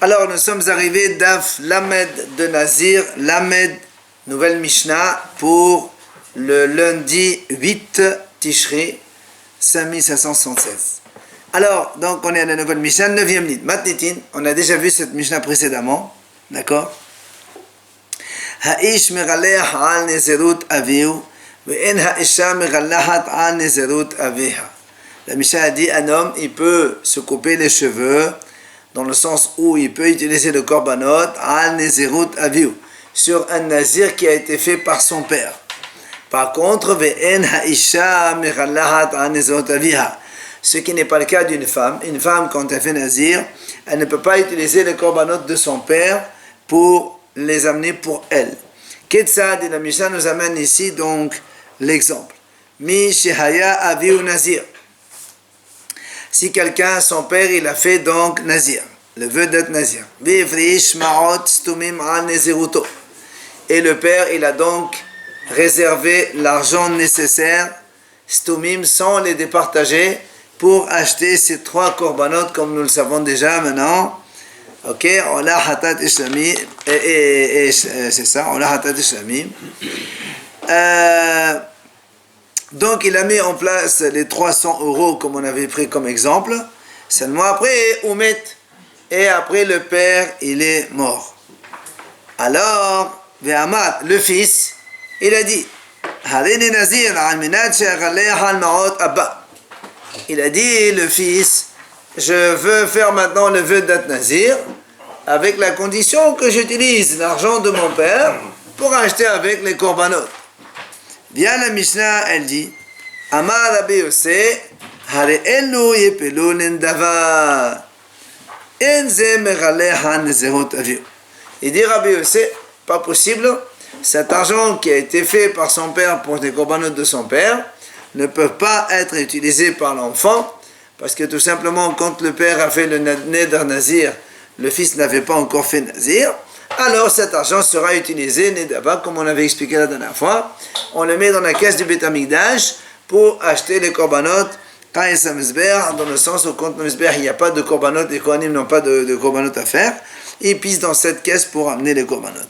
Alors nous sommes arrivés d'Af Lamed de Nazir, Lamed, nouvelle Mishnah pour le lundi 8 Tishri 5576. Alors, donc on est à la nouvelle Mishnah, 9e ligne. Matnitin, on a déjà vu cette Mishnah précédemment, d'accord? Ha'ish meghaleh al nezerut avihu, ve'en ha'isha meghalachat al nezerut aviha. La Mishnah a dit, un homme, il peut se couper les cheveux, dans le sens où il peut utiliser le korbanot al nezerut avihu, sur un nazir qui a été fait par son père. Par contre, ve'en ha'isha meghalachat al nezerut aviha, ce qui n'est pas le cas d'une femme. Une femme, quand elle fait nazir, elle ne peut pas utiliser les korbanot de son père pour les amener pour elle. Ketsad, la Mishnah nous amène ici donc l'exemple. Mi shehaya avihu nazir. Si quelqu'un, son père, il a fait donc nazir, le vœu d'être nazir. Vivrish ma'ot stumim al naziruto. Et le père, il a donc réservé l'argent nécessaire, stumim, sans les départager, pour acheter ces 3 korbanot, comme nous le savons déjà maintenant. Ok, on a hatat islami, et c'est ça, on a hatat islami. Donc il a mis en place les 300 € comme on avait pris comme exemple. Seulement après, Oumet, et après le père, il est mort. Alors, Ve'amat, le fils, il a dit, Harini nazir al minat she'aghaleh al ma'ot abba. Il a dit, le fils, je veux faire maintenant le vœu d'être nazir, avec la condition que j'utilise l'argent de mon père pour acheter avec les korbanot. Bien la Mishnah, elle dit, Amar Rabbi Yosef, Hare'elu yepelu nendava, enze meghaleh hanezerot avihu. Il dit Rabbi Yosef, pas possible, cet argent qui a été fait par son père pour les korbanot de son père ne peut pas être utilisé par l'enfant, parce que tout simplement, quand le père a fait le neder nazir, le fils n'avait pas encore fait nazir, alors cet argent sera utilisé, nedava, comme on avait expliqué la dernière fois, on le met dans la caisse du Beit HaMikdash pour acheter les korbanot, quand il s'amizber, dans le sens où quand il n'y a pas de korbanot, les kohanim n'ont pas de korbanot à faire, ils pissent dans cette caisse pour amener les korbanot.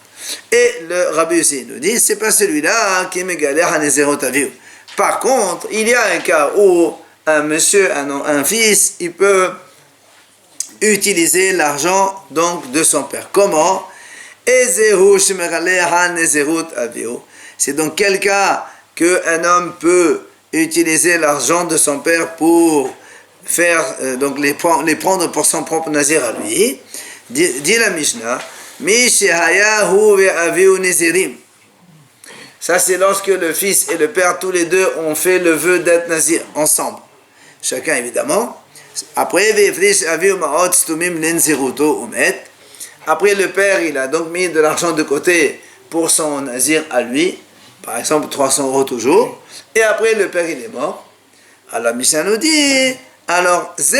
Et le Rabbi aussi nous dit, c'est pas celui-là qui est mégalère à nezerot avihu. Par contre, il y a un cas où un monsieur, un fils, il peut utiliser l'argent donc de son père. Comment? C'est dans quel cas qu'un homme peut utiliser l'argent de son père pour faire donc les prendre pour son propre nazir à lui. Dit la Mishnah, Mi shehayahu ve'avihu nazirim. Ça, c'est lorsque le fils et le père, tous les deux, ont fait le vœu d'être nazir, ensemble. Chacun, évidemment. Après, après, le père, il a donc mis de l'argent de côté pour son nazir à lui. Par exemple, 300 € toujours. Et après, le père, il est mort. Alors, la Mishnah nous dit, alors, c'est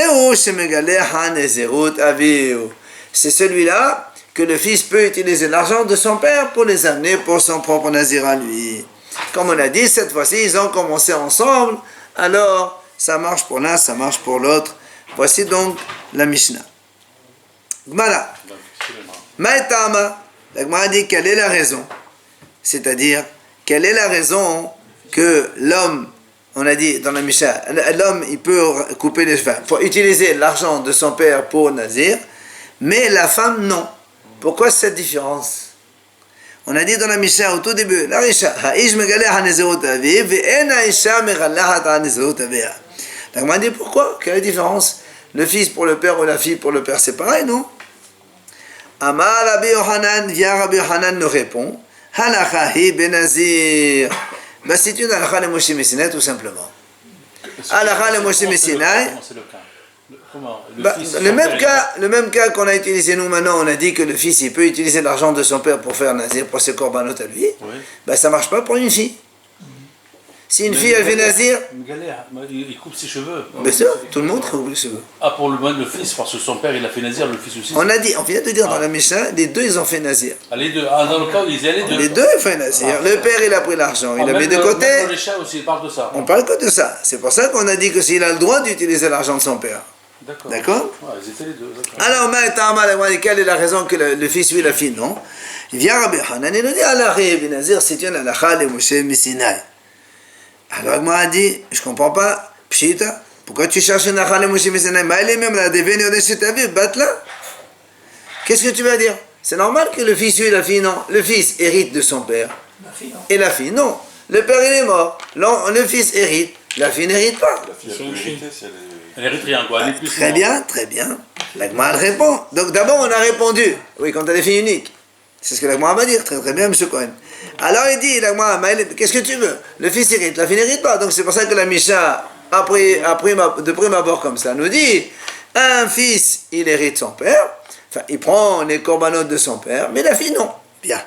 celui-là que le fils peut utiliser l'argent de son père pour les amener pour son propre nazir à lui. Comme on a dit, cette fois-ci, ils ont commencé ensemble, alors ça marche pour l'un, ça marche pour l'autre. Voici donc la Mishnah. Gmara. Maïtama. La Gmara dit quelle est la raison. C'est-à-dire, quelle est la raison que l'homme, on a dit dans la Mishnah, l'homme il peut couper les cheveux, pour utiliser l'argent de son père pour nazir, mais la femme non. Pourquoi cette différence? On a dit dans la Mishnah au tout début, la Risha, Ha'ish megaleh hanezerut aviv, ve'en ha'isha meghalachat hanezerut aviha. Donc on a dit pourquoi? Quelle est la différence? Le fils pour le père ou la fille pour le père, c'est pareil, non? Amar Rabbi Yohanan, vient Rabbi Yohanan nous répond, Halacha hi benazir. Ben c'est une halakha de Moshe Messinaï tout simplement. Halakha de Moshe Messinaï. Le même cas qu'on a utilisé nous maintenant, on a dit que le fils il peut utiliser l'argent de son père pour faire nazir, pour ses korbanot à lui, oui. Ben ça marche pas pour une fille. Si une fille elle fait nazir, il coupe ses cheveux. Bien sûr, tout le monde coupe les cheveux. Ah, pour le fils, parce que son père il a fait nazir, le fils aussi. On vient de dire dans la Mishnah, les deux ils ont fait nazir. Ah, les deux, dans le cas où ils y allaient deux. Les deux ils ont fait nazir. Le père il a pris l'argent, il l'a mis de côté. Les chats aussi, ils parlent de ça. On parle que de ça. C'est pour ça qu'on a dit que s'il a le droit d'utiliser l'argent de son père. D'accord? Ouais, ils étaient les deux. Alors, maintenant, quelle est la raison que le fils suit la fille? Non. Il vient Rabbi Hanan et nous dit Alaché Benazir, c'est une halakha de Moshe Messinaï. Alors, moi, a dit je ne comprends pas, Pshita, pourquoi tu cherches une halakha de Moshe Messinaï? Mais elle est même la devenue de ta vie, bat-la. Qu'est-ce que tu vas dire? C'est normal que le fils suit la fille? Non. Le fils hérite de son père. La fille, non. Et la fille, non. Le père, il est mort. Le fils hérite. La fille n'hérite pas. La fille, elle peut hériter si elle est... Elle hérite rien, quoi. Elle est plus Très bien, très bien. L'Agma répond. Donc d'abord, on a répondu. Oui, quand elle est fille unique. C'est ce que l'Agma va dire. Très très bien, M. Cohen. Alors il dit, l'Agma, qu'est-ce que tu veux? Le fils hérite, la fille n'hérite pas. Donc c'est pour ça que la Misha, de prime abord comme ça, nous dit, un fils, il hérite son père. Enfin, il prend les corbanotes de son père, mais la fille, non. Bien.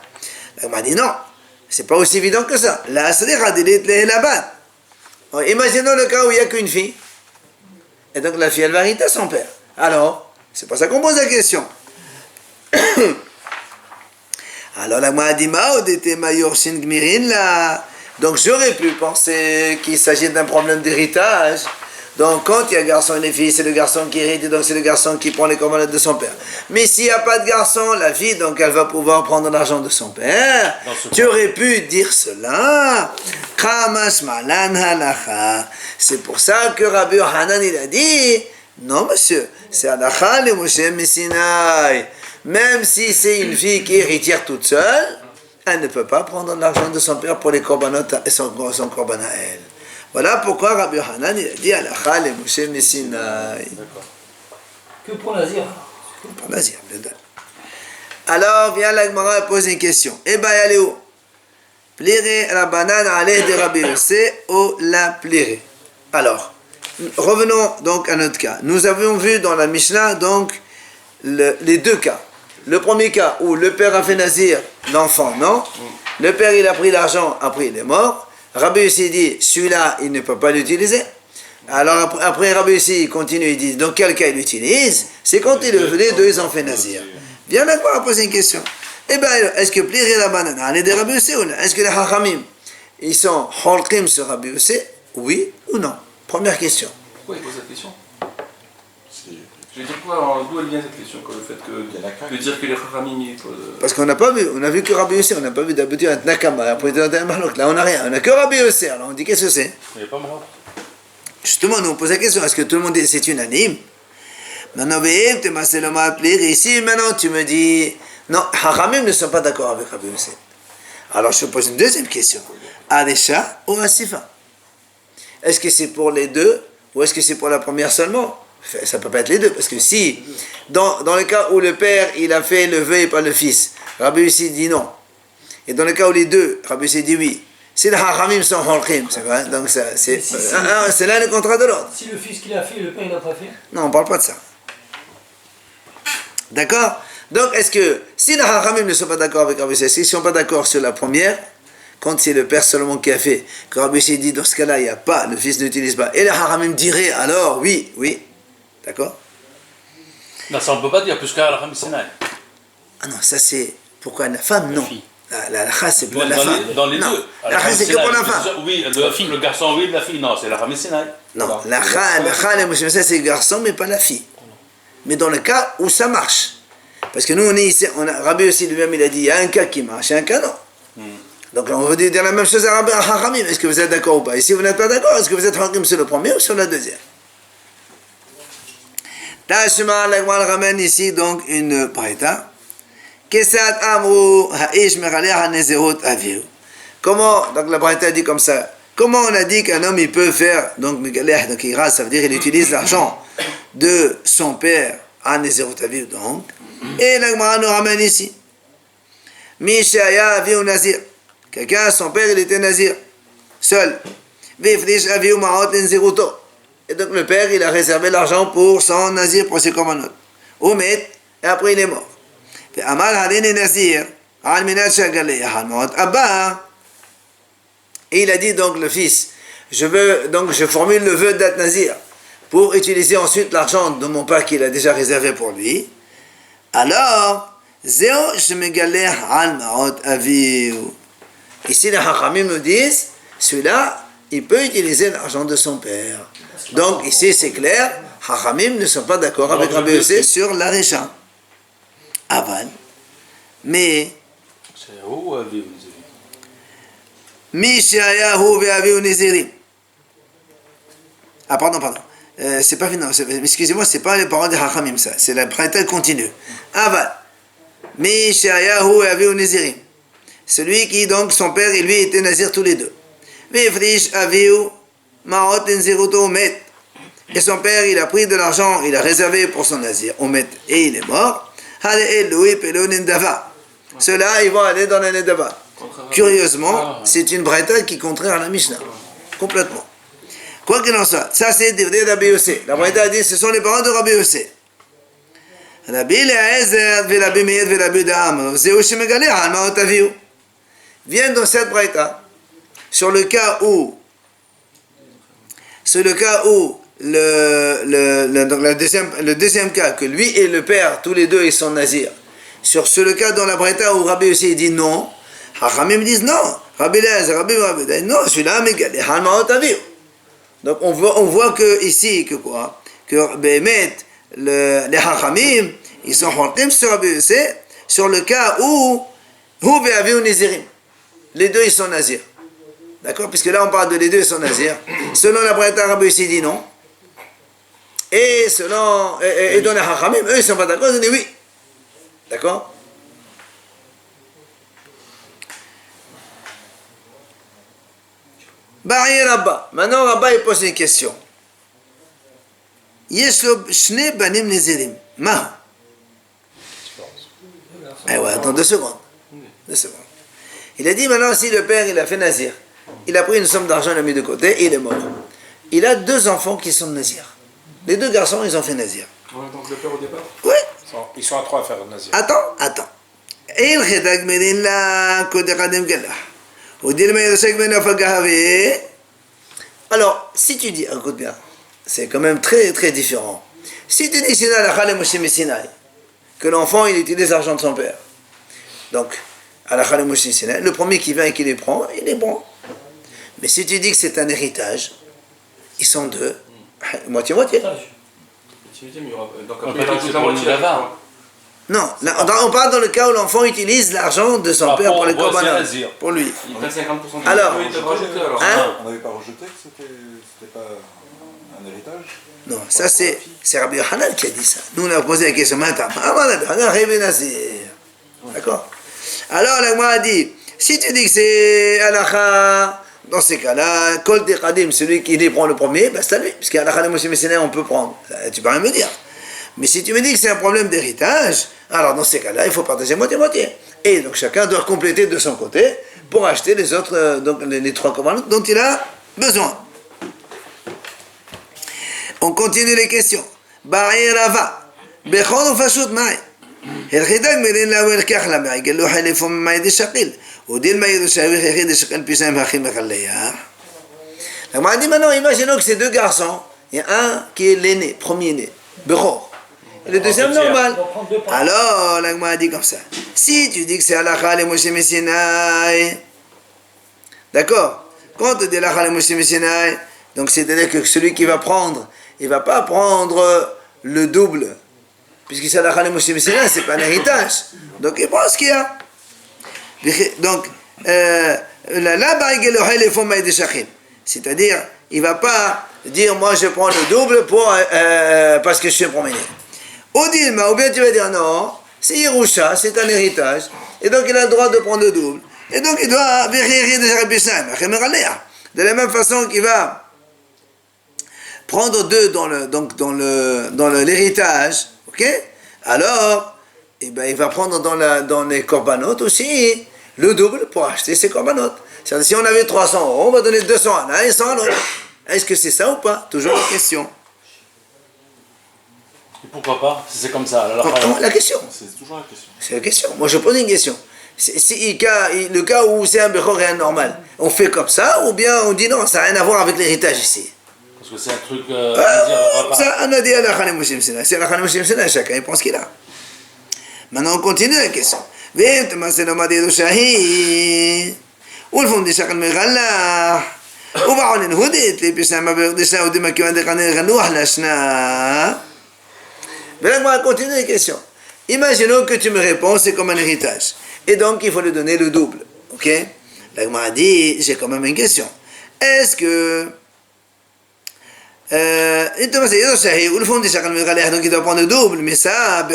L'Agma dit non. C'est pas aussi évident que ça. La Asriha dilit là-bas. Imaginons le cas où il n'y a qu'une fille. Et donc la fille, elle va hériter son père. Alors, c'est pas ça qu'on pose la question. Alors la moi dit là. Donc j'aurais pu penser qu'il s'agit d'un problème d'héritage. Donc quand il y a garçon et fille, c'est le garçon qui hérite, donc c'est le garçon qui prend les commandes de son père. Mais s'il n'y a pas de garçon, la fille, donc elle va pouvoir prendre l'argent de son père. Tu aurais pu dire cela. C'est pour ça que Rabbi Hanan il a dit, non monsieur, c'est halakha le Moshe Messinaï. Même si c'est une fille qui est héritière toute seule, elle ne peut pas prendre l'argent de son père pour les corbanotes et son corban à elle. Voilà pourquoi Rabbi Hanan il a dit halakha le Moshe Messinaï. Que pour Nazir. Pour Nazir, bien sûr. Alors vient la Gemara et pose une question. Eh bien, elle est où? Plire la banane à l'aide de Rabbi Yossé ou la plire. Alors, revenons donc à notre cas. Nous avions vu dans la Mishnah donc les deux cas. Le premier cas où le père a fait Nazir, l'enfant non. Le père il a pris l'argent, après il est mort. Rabbi Yossé dit celui-là il ne peut pas l'utiliser. Alors après Rabbi Yossé il continue, il dit dans quel cas il l'utilise? C'est quand les deux ils ont fait Nazir. Viens maintenant poser une question. Eh bien, est-ce que plier la banane, aller de Rabbi Yossé ou non? Est-ce que les Hachamim, ils sont holkim sur Rabbi Yossé, oui ou non? Première question. Pourquoi il pose cette question? Je veux dire quoi, d'où elle vient cette question, quoi, le fait que dire que les Hachamim, ils posent... Parce qu'on n'a pas vu, on a vu que Rabbi Yossé, on n'a pas vu d'habitude un Nakama, après un Malok, là on n'a rien, on n'a que Rabbi Yossé, alors on dit qu'est-ce que c'est? Il n'y a pas mort. Justement, nous on pose la question, est-ce que tout le monde dit c'est unanime? Maintenant, ici, maintenant tu me dis... Non, Hachamim ne sont pas d'accord avec Rabbi Yossé. Alors je pose une deuxième question. Adesha ou Asifa? Est-ce que c'est pour les deux ou est-ce que c'est pour la première seulement? Ça ne peut pas être les deux, parce que si, dans le cas où le père il a fait le vœu et pas le fils, Rabbi Yossé dit non. Et dans le cas où les deux, Rabbi Yossé dit oui. Si les Hachamim sont holkim, c'est vrai, donc c'est l'un le contrat de l'autre. Si le fils qui l'a fait, le père il n'a pas fait? Non, on ne parle pas de ça. D'accord? Donc, est-ce que, si les Hachamim ne sont pas d'accord avec Rabbi Yossé, s'ils ne sont pas d'accord sur la première, quand c'est le père seulement qui a fait, que Rabbi Yossé dit, dans ce cas-là, il n'y a pas, le fils n'utilise pas, et les Hachamim diraient, alors, oui, d'accord? Non, ça on ne peut pas dire, puisqu'il y a la femme Sinaï. Ah non, ça c'est, pourquoi la femme, non. La chasse, c'est pour la Dans femme. dans les non. deux. La chasse, c'est que pour la femme. Oui, le garçon, oui, la fille, non, c'est la femme Sinaï. Non, la chasse, c'est le garçon, mais pas la fille. Mais dans le cas où ça marche. Parce que nous, on est ici, Rabbi aussi lui-même, il a dit, il y a un cas qui marche et un cas non. Donc on veut dire la même chose à Rabbi Hachamim. Est-ce que vous êtes d'accord ou pas? Et si vous n'êtes pas d'accord, est-ce que vous êtes hakim sur le premier ou sur la deuxième? Tashma, l'Agmal ramène ici donc une braïta. Kesat amru ha'ish meraleh hanezerot aviru. Comment, donc la braïta dit comme ça, comment on a dit qu'un homme il peut faire, donc megaleh, donc ira, ça veut dire il utilise l'argent de son père à nezerot aviru donc. Et l'Agmal nous ramène ici. Mishaya aviru nazir. Quelqu'un, son père il était nazir, seul. Vifrish aviru ma'ot lenzeruto. Et donc le père, il a réservé l'argent pour son nazir, pour ses commandants. Oumet, et après il est mort. Et il a dit donc le fils, je formule le vœu d'être nazir pour utiliser ensuite l'argent de mon père qu'il a déjà réservé pour lui. Alors, ici les Hachamim nous disent, celui-là, il peut utiliser l'argent de son père. Donc ici c'est clair, Chachamim ne sont pas d'accord avec Rabbi Yossé sur la Récha. Aval. Mais, C'est où Avihu Nézirim? Mi she'ayahu ve'avihu Nézirim. Ah, pardon. C'est pas fini. Excusez-moi, c'est pas les paroles de Chachamim, ça. C'est la braïta continue. Aval. Mi she'ayahu ve'avihu Nézirim. Celui qui, donc, son père et lui étaient nazir tous les deux. Ve'efrish avihu ma'ot nziruto met. Et son père, il a pris de l'argent, il a réservé pour son nazir, omet, et il est mort. Ceux-là, ils vont aller dans le Nedava. Curieusement, c'est une braïta qui est contraire à la Mishnah. Complètement. Quoi qu'il en soit, ça c'est des Rabbi Yossé. La braïta a dit, ce sont les paroles de Rabbi Yossé. Rabbi Eliezer, Rabbi Meir, Rabbi Da'am, Zéou Shemegale, Alma Otaviou. Viennent dans cette braïta, sur le cas où le deuxième cas, que lui et le père, tous les deux, ils sont nazirs. Sur le cas dans la braïta où Rabbi aussi dit non, Hachamim disent non. Rabbi Eliezer, Rabbi dit non, celui-là, Megalé, Halma Otaviou. Donc on voit que ici, que quoi? Que Bémet, les Hachamim, ils sont hontim sur Rabbi Yossé, sur le cas où Hu ve'avihu Nézirim. Les deux, ils sont nazirs. D'accord? Puisque là, on parle de les deux, ils sont nazirs. Selon la braïta, Rabbi Yossé dit non. Et dans les Hachamim, eux, ils ne sont pas d'accord, ils disent oui. D'accord? Bari Rabba. Maintenant, Rabba, il pose une question. Yeshlo shne banim nezirim. Ma. Eh ouais, attends 2 secondes. 2 secondes. Il a dit maintenant, si le père, il a fait nazir, il a pris une somme d'argent, il l'a mis de côté, et il est mort. Il a 2 enfants qui sont nazirs. Les 2 garçons, ils ont fait nazir. Ouais, donc le père au départ? Oui. Ils sont à 3 à faire nazir. Attends. Alors, si tu dis, écoute bien, c'est quand même très très différent. Si tu dis que l'enfant il utilise l'argent de son père, donc le premier qui vient et qui les prend, il est bon. Mais si tu dis que c'est un héritage, ils sont 2, moitié-moitié. Donc On après, peut il dire pour le Nidava. Non, là, on parle dans le cas où l'enfant utilise l'argent de son père pour les korbanot, pour lui. il prend 50% du Alors, il peut rajouter alors. hein? On n'avait pas rejeté que c'était pas un héritage? Non, ça c'est Rabbi Yochanan qui a dit ça. Nous on a posé la question maintenant. D'accord? Alors la Gemara a dit, si tu dis que c'est halakha, dans ces cas-là, Kol Techadim, celui qui les prend le premier, ben c'est à lui. Puisqu'à halakha les Moshe Messina, on peut prendre. Tu peux rien me dire. Mais si tu me dis que c'est un problème d'héritage, alors dans ces cas-là, il faut partager moitié-moitié. Et donc chacun doit compléter de son côté pour acheter les autres, donc les 3 commandes dont il a besoin. On continue les questions. Bari Rava. Bechon ou Fashut Mai. הרחידק מדין לה ולקח לה בעגל לא חלפו ממאי דשקיל ודין מאי דשאוויך יחיד דשקל פיסיים הכי מחליה. La Gemara dit maintenant, imaginons que ces 2 garçons, il y a un qui est l'aîné, premier-né, Bechor, et le deuxième normal. Alors, la Gemara dit comme ça. Si tu dis que c'est halakha les Moshe Messinaï, d'accord? Quand tu dis halakha les Moshe Messinaï, donc c'est-à-dire que celui qui va prendre, il ne va pas prendre le double. Puisque c'est halakha les Moshe Messinaï, c'est pas un héritage. Donc il prend ce qu'il y a. Donc, c'est-à-dire, il ne va pas dire, moi je prends le double parce que je suis promené. Ou bien tu vas dire, non, c'est Yerusha, c'est un héritage, et donc il a le droit de prendre le double. Et donc il doit de la même façon qu'il va prendre 2 dans l'héritage, ok? Alors, eh ben, il va prendre dans les korbanot aussi le double pour acheter ses korbanot. C'est-à-dire, si on avait 300 €, on va donner 200 à l'un et 100 à l'autre. Est-ce que c'est ça ou pas? Toujours la question. Et pourquoi pas? Si c'est comme ça. Alors, La question. C'est toujours la question. C'est la question. Moi, je pose une question. Le cas où c'est un Bechor et un normal, on fait comme ça ou bien on dit non, ça n'a rien à voir avec l'héritage ici? parce que c'est un truc. Ça, on a dit à la Khalim Moshe Messina. C'est la Khalim Moshe Messina, chacun il pense qu'il a. Maintenant, on continue la question. ובחולין הודית לפשנה בקדשה ודמה כיוון דקנה רנוח לשנה. Voilà, on va continuer les questions. Imaginons que tu me réponds, c'est comme un héritage. Et donc, il faut lui donner le double. Ok? La Gemara dit, j'ai quand même une question. Est-ce que... donc il doit prendre le double, mais ça,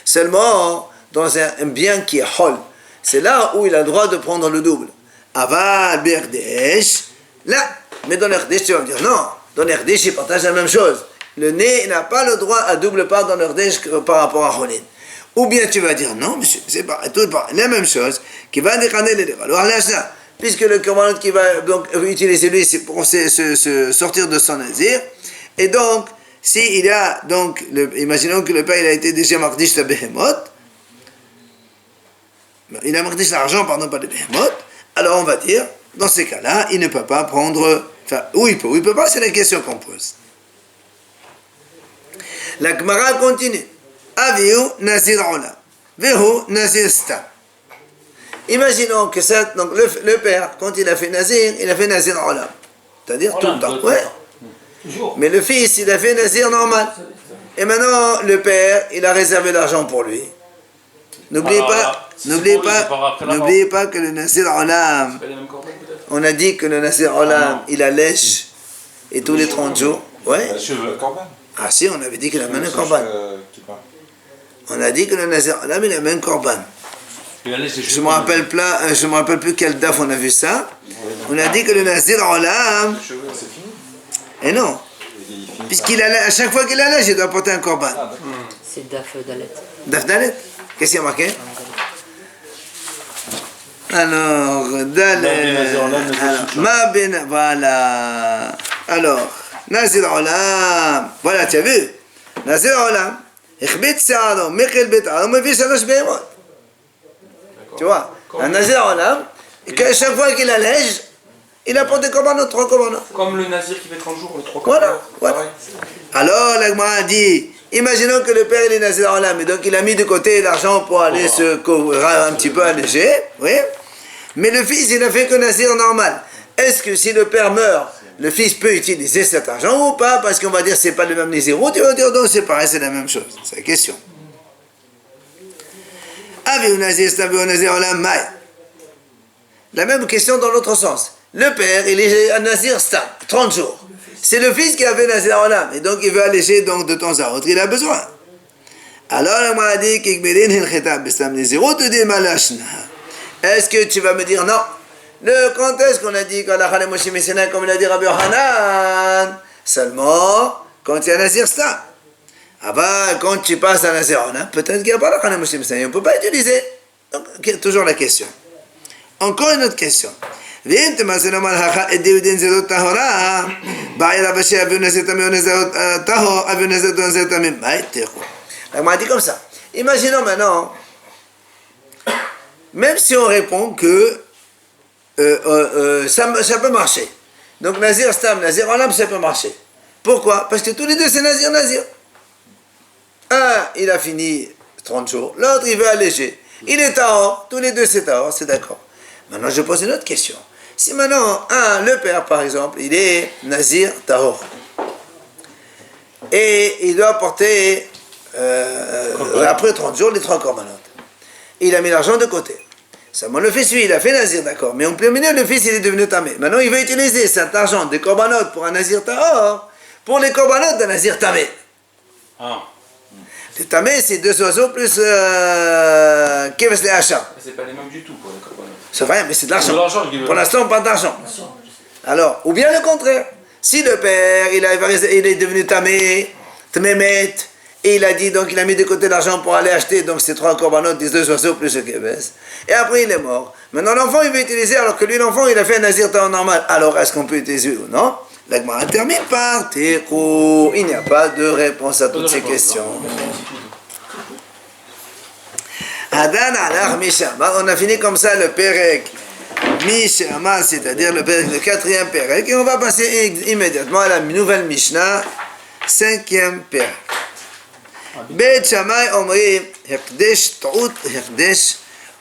seulement dans un bien qui est hol. C'est là où il a le droit de prendre le double. Aval, Berdesh, là. Mais dans l'Erdesh, tu vas me dire, non, dans l'Erdesh, ils partagent la même chose. Le nez n'a pas le droit à double part dans l'Erdesh par rapport à Holin. Ou bien tu vas dire, non, monsieur, c'est pas tout pareil, la même chose, qui va décaner les alors là, puisque le commandant qui va donc utiliser lui, c'est pour se sortir de son nazir. Et donc, s'il y a, donc, imaginons que le père il a été déjà mardish la behemoth, il a mardish l'argent, pardon, pas le behemoth, alors on va dire, dans ces cas-là, il ne peut pas prendre, enfin, où il peut pas, c'est la question qu'on pose. La Gemara continue. Aviu nazir olam, vehu nazir stam. Imaginons que ça, donc le père, quand il a fait nazir olam, c'est-à-dire tout le temps. Ouais. Toujours. Mais le fils, il a fait nazir normal. Et maintenant, le père, il a réservé l'argent pour lui. N'oubliez pas que le nazir olam, on a dit que le nazir olam, il allège et tous les 30 jours. Ouais. Ah si, on avait dit qu'il a même un korban. On a dit que le nazir olam, il a même un korban. Je me rappelle plus quel daf on a vu ça. On a dit que le nazir olam, et non, puisqu'il a à chaque fois qu'il allège, il doit porter un korban. C'est daf dalet. Daf dalet. Qu'est-ce qu'il y a marqué? Alors, dalet. Voilà. Alors, nazir olam. Voilà, tu as vu? nazir olam. Ikhbit sa'ado, mikhil bit'ado, mevi shalosh behemot. Tu vois, un nazir olam, qu'à chaque fois qu'il allège, il apporte des korbanot, 3 korbanot. Comme le nazir qui fait 30 jours, les 3 korbanot. Voilà. Alors, la Gemara a dit, imaginons que le père il est nazir olam, et donc il a mis de côté l'argent pour aller se un petit peu alléger, oui. Mais le fils, il a fait que nazir normal. Est-ce que si le père meurt, le fils peut utiliser cet argent ou pas? Parce qu'on va dire c'est pas le même nazir. Ou tu vas dire non, c'est pareil, c'est la même chose. C'est la question. La même question dans l'autre sens. Le père, il est un nazir stam, 30 jours. C'est le fils qui avait nazir olam, et donc il veut alléger donc de temps à autre, il a besoin. Alors, on m'a dit est-ce que tu vas me dire non? Quand est-ce qu'on a dit qu'Allah Moshe Messina, comme il a dit Rabbi Yohanan? Seulement quand il y a nazir stam. Ah bah, quand tu passes à nazir olam, peut-être qu'il n'y a pas la Moshe Messina, on ne peut pas utiliser. Donc, toujours la question. Encore une autre question. La m'a dit comme ça. Imaginons maintenant, même si on répond que ça peut marcher. Donc nazir stam, nazir olam, ça peut marcher. Pourquoi? Parce que tous les deux c'est nazir. Un, il a fini 30 jours. L'autre, il veut alléger. Il est tahor. Tous les deux c'est tahor, c'est d'accord. Maintenant, je pose une autre question. Si maintenant, le père, par exemple, il est nazir tahor, et il doit porter, après 30 jours, les 3 korbanot. Il a mis l'argent de côté. Seulement le fils, lui, il a fait nazir, d'accord. Mais en plein milieu, le fils, il est devenu tamé. Maintenant, il veut utiliser cet argent des korbanot pour un nazir tahor, pour les korbanot d'un nazir tamé. Ah. Le tamé, c'est 2 oiseaux plus keves les achats. C'est pas les mêmes du tout pour les korbanot. C'est vrai, mais c'est de l'argent. C'est de l'argent qu'il veut. Pour l'instant, pas d'argent. Alors, ou bien le contraire. Si le père, il est devenu tamé, tmémet, et il a dit, donc il a mis de côté l'argent pour aller acheter donc ces 3 korbanot, des 2 oiseaux plus le keves, et après il est mort. Maintenant l'enfant il veut utiliser, alors que lui l'enfant il a fait un nazir tahor normal. Alors est-ce qu'on peut utiliser ou non? La Gemara termine par Tekou. Il n'y a pas de réponse à toutes ces questions. Adan alar Mishama. On a fini comme ça le Perek Mishama, c'est-à-dire le 4e Perek. Et on va passer immédiatement à la nouvelle Mishnah, 5e Perek. Bet Shammai omrim Hekdesh Ta'ut Hekdesh,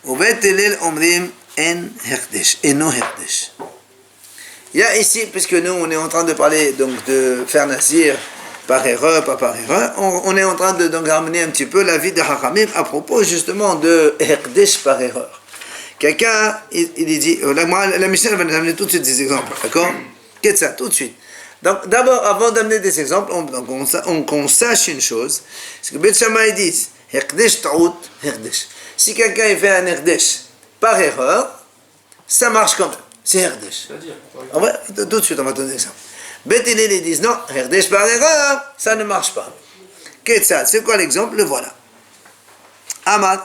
ובית הלל אומרים אין הקדש, אינו הקדש. Il y a ici, puisque nous on est en train de parler donc de faire Nazir par erreur, pas par erreur, on est en train de donc ramener un petit peu la vie de Hachamim à propos justement de Hekdesh par erreur. Quelqu'un, il dit, la Mishnah va nous amener tout de suite des exemples, d'accord? Qu'est-ce que ça, tout de suite. Donc d'abord, avant d'amener des exemples, qu'on sache une chose, c'est que Beth Shammai dit, Hekdesh ta'ut, Hekdesh. Si quelqu'un fait un Hekdesh par erreur, ça marche quand même, c'est Hekdesh. C'est-à-dire, Tout de suite, on va donner des exemples. Beth Hillel, ils disent, non, Hekdesh par erreur, ça ne marche pas. Qu'est-ce que ça? C'est quoi l'exemple? Le voilà. Amad.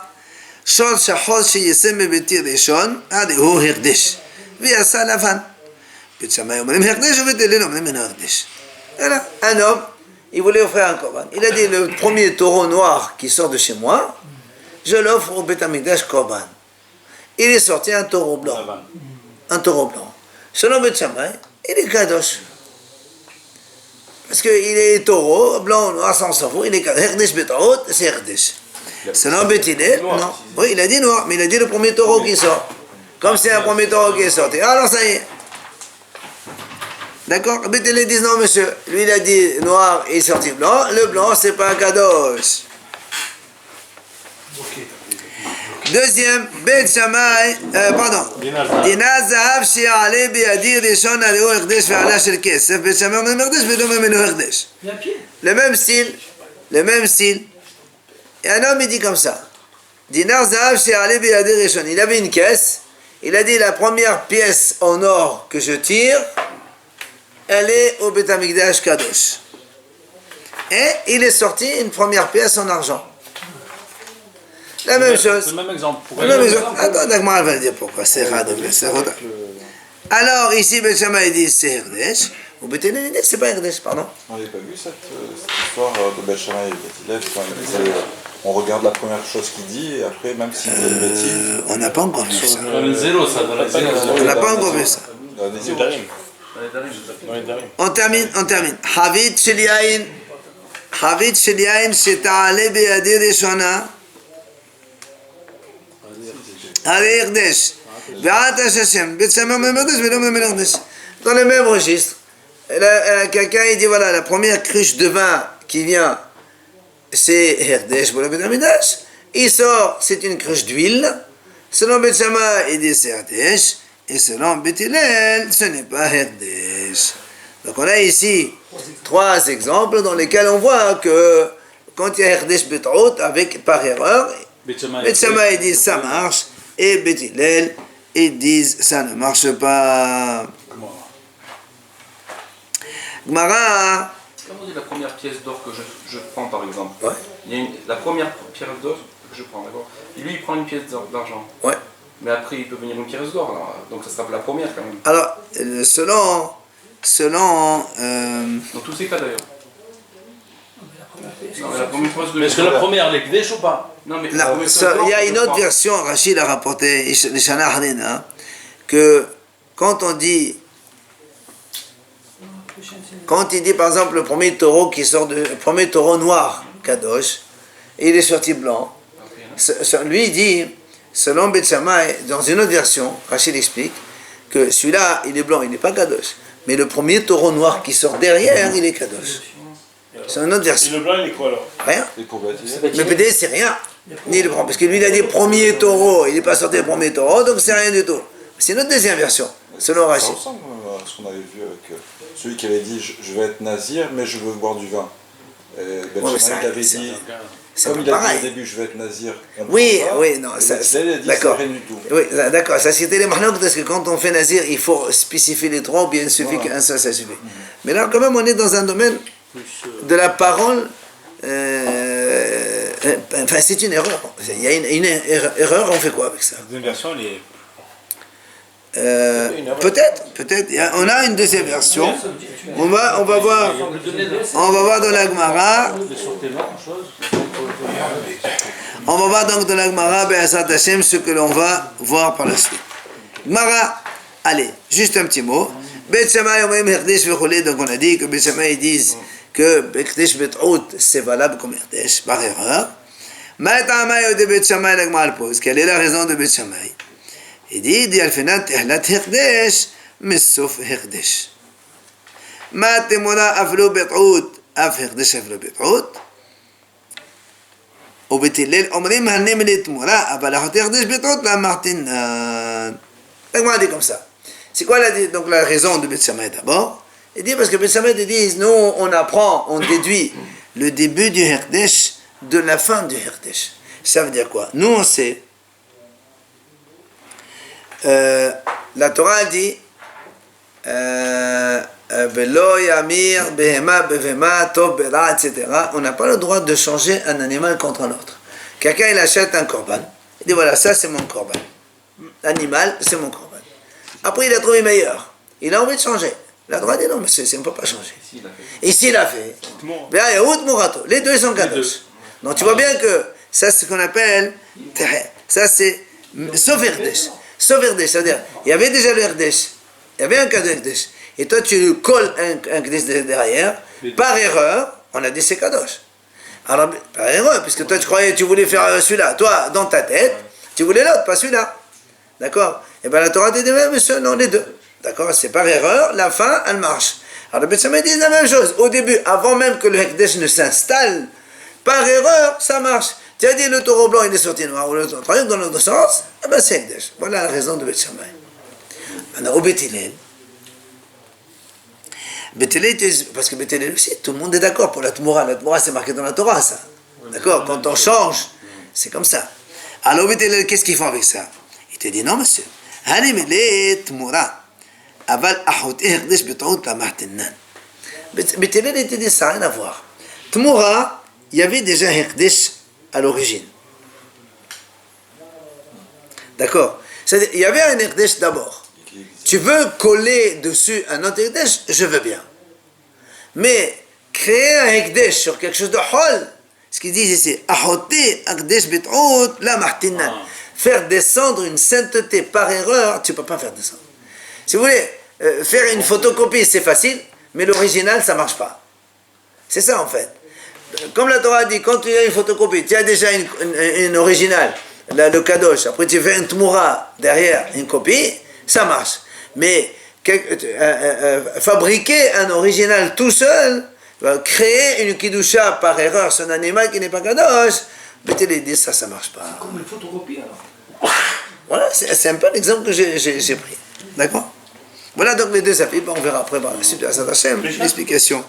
שור שחור שיסם בביתי ראשון, הרי הוא הקדש, ויעשה לבן. בית שמאי אומרים הקדש ובית הלל אומרים אינו הקדש. Un homme, il voulait offrir un korban. Il a dit, le premier taureau noir qui sort de chez moi, je l'offre au Beth Amikdash korban. Il est sorti un taureau blanc. Un taureau blanc. Selon Beth Shammai, il est kadosh. Parce qu'il est taureau, blanc, noir, sans s'en il est kadosh. Hekdesh betarot, c'est Hekdesh. Selon Beth Hillel, non. Oui, il a dit noir, mais il a dit le premier taureau qui sort. Comme c'est un premier taureau qui est sorti. Alors ça y est. D'accord? Beth Hillel dit non, monsieur. Lui, il a dit noir et il est sorti blanc. Le blanc, c'est pas un kadosh. Deuxième, Beth Shammai, pardon. Dina zahav she'ale biyadi rishon aleu hekdesh ve'ala shel kesef. Beth Shammai omrim hekdesh ve'lo memenu hekdesh. Le même style. Le même style. Et un homme, il dit comme ça. Dinar zahav she'ale biyadi rishon. Il avait une caisse. Il a dit la première pièce en or que je tire, elle est au Beth Amikdash Kadosh. Et il est sorti une première pièce en argent. La même chose. C'est le même exemple. Le même exemple. Attends, Dagmar va dire pourquoi. C'est rare de faire ça. Alors, ici, Beth Shammai dit c'est Hekdesh. Ou Beth Hillel dit c'est pas Hekdesh, pardon. On n'avait pas vu cette histoire de Beth Shammai et Beth Hillel quand il disait on regarde la première chose qu'il dit et après, même s'il dit une bêtise. On n'a pas encore vu ça. Dans le zéro, ça, dans la zéro. On n'a pas encore vu ça. On termine. Havit shel yain sheta'ale biyadi rishona. Allez, Hekdesh. Dans le même registre, quelqu'un il dit voilà, la première cruche de vin qui vient, c'est Hekdesh pour le Beth Amikdash. Il sort, c'est une cruche d'huile. Selon Beth Shammai, il dit c'est Hekdesh. Et selon Beth Hillel, ce n'est pas Hekdesh. Donc on a ici 3 exemples dans lesquels on voit que quand il y a Hekdesh betarot avec par erreur, Beth Shammai dit ça marche. Et Beth Hillel, ils disent ça ne marche pas. Gemara. Comment on dit la première pièce d'or que je prends par exemple? Ouais. Il y a la première pièce d'or que je prends, d'accord? Et lui il prend une pièce d'argent. Ouais. Mais après il peut venir une pièce d'or, là. Donc ça sera la première quand même. Alors, selon Dans tous ces cas d'ailleurs. Non, mais la première pièce de Est-ce que la première, elle est Hekdesh ou pas? Non, mais il y a une autre version, Rachid a rapporté, les Shana Hanina, que quand il dit par exemple le premier taureau qui sort le premier taureau noir, Kadosh, et il est sorti blanc, lui il dit, selon Beth Shammai, dans une autre version, Rachid explique que celui-là, il est blanc, il n'est pas Kadosh, mais le premier taureau noir qui sort derrière, il est Kadosh. C'est une autre version. Et le blanc, il est quoi alors? Rien. Et pour Beth Hillel, Le PD, c'est rien. Ni le premier. Parce que lui, il a dit premier taureau. Il n'est pas sorti le premier taureau, donc c'est rien du tout. C'est notre deuxième version, selon ça Rachid. ressemble à ce qu'on avait vu avec celui qui avait dit je vais être nazir, mais je veux boire du vin. Et Beth Ouais, mais Shammai ça- avait c'est- dit, C'est comme pas il a dit pareil. au début je vais être nazir. on le Oui, fera pas. oui, non, Et ça, Beth Hillel a dit d'accord. c'est rien du tout. Oui, d'accord, ça c'était les mahlouk, parce que quand on fait nazir, il faut spécifier les 3, ou bien il suffit qu'un seul, ça suffit. Mais là, quand même, on est dans un domaine de la parole. Enfin, c'est une erreur. Il y a une erreur, on fait quoi avec ça? La deuxième version, elle est. Peut-être. On a une deuxième version. On va voir dans la Gemara. On va voir donc dans la Gemara, Be'asat Hashem, ce que l'on va voir par la suite. Gemara, allez, juste un petit mot. Beth Shammai, donc on a dit que Beth Shammai disent que Hekdesh betarot, c'est valable comme Hekdesh, par erreur. Ma'ata'amai de Beth Shammai, la Gemara pose. Quelle est la raison de Beth Shammai? Il dit Alfenat Tehlat Hekdesh, mais sauf Hekdesh. Ma temora avlo bet'out, av Hekdesh avlo bet'out. ובית הלל אומרים הנמל לתמורה, אבל אחת הקדש בתרות למתנן. Donc on a dit comme ça. C'est quoi donc la raison de Beth Shammai d'abord? Il dit parce que Beth Shammai dit, nous on apprend, on déduit le début du Hekdesh de la fin du Hekdesh. Ça veut dire quoi? Nous on sait, la Torah dit Velo yamir behema bevema tov bera, etc. On n'a pas le droit de changer un animal contre un autre. Quelqu'un il achète un korban, il dit voilà, ça c'est mon korban. L'animal c'est mon korban. Après il a trouvé meilleur, il a envie de changer. La droite dit non, mais on ne peut pas changer. Ici il a fait. Les deux sont kadosh. Donc tu vois bien que ça c'est ce qu'on appelle, ça c'est sauf Hekdesh. Sauf Hekdesh, c'est-à-dire il y avait déjà le Hekdesh, il y avait un cas de Hekdesh. Et toi, tu lui colles un Hekdesh derrière, par erreur, on a dit c'est kadosh. Alors, par erreur, puisque toi, tu croyais, tu voulais faire celui-là. Toi, dans ta tête, tu voulais l'autre, pas celui-là. D'accord? Et bien la Torah te dit, monsieur, non, les deux. D'accord? C'est par erreur, la fin, elle marche. Alors, le Beth Shammai dit la même chose. Au début, avant même que le Hekdesh ne s'installe, par erreur, ça marche. Tu as dit, le taureau blanc, il est sorti noir, ou le taureau dans l'autre sens, eh bien, c'est Hekdesh. Voilà la raison de Beth Shammai. Maintenant, au Beth Hillel, parce que Beth Hillel aussi, tout le monde est d'accord pour la Tmoura. La Tmoura, c'est marqué dans la Torah, ça. D'accord? Quand on change, c'est comme ça. Alors, Beth Hillel, qu'est-ce qu'ils font avec ça? Il te dit, non, monsieur. Tmoura. Aval ahot Hekdesh b'taout la mahtinnan. Beth Hillel, il te dit, ça n'a rien à voir. Tmoura, il y avait déjà Hekdesh à l'origine. D'accord? C'est-à-dire, il y avait un Hekdesh d'abord. Tu veux coller dessus un autre Hekdesh, je veux bien. Mais créer un Hekdesh sur quelque chose de hol, ce qu'ils disent ici, ahoté Hekdesh bet'out la mahtinnan. Faire descendre une sainteté par erreur, tu ne peux pas faire descendre. Si vous voulez, faire une photocopie, c'est facile, mais l'original, ça ne marche pas. C'est ça en fait. Comme la Torah dit, quand tu as une photocopie, tu as déjà une originale, le kadosh, après tu fais une tmoura derrière, une copie, ça marche. Mais fabriquer un original tout seul, créer une kidusha par erreur sur un animal qui n'est pas kadosh, mais tu les dis ça ne marche pas. Comme une photocopie alors. Voilà, c'est un peu l'exemple que j'ai pris. D'accord? Voilà donc les deux chapitres, on verra après par la suite de la Hashem, l'explication.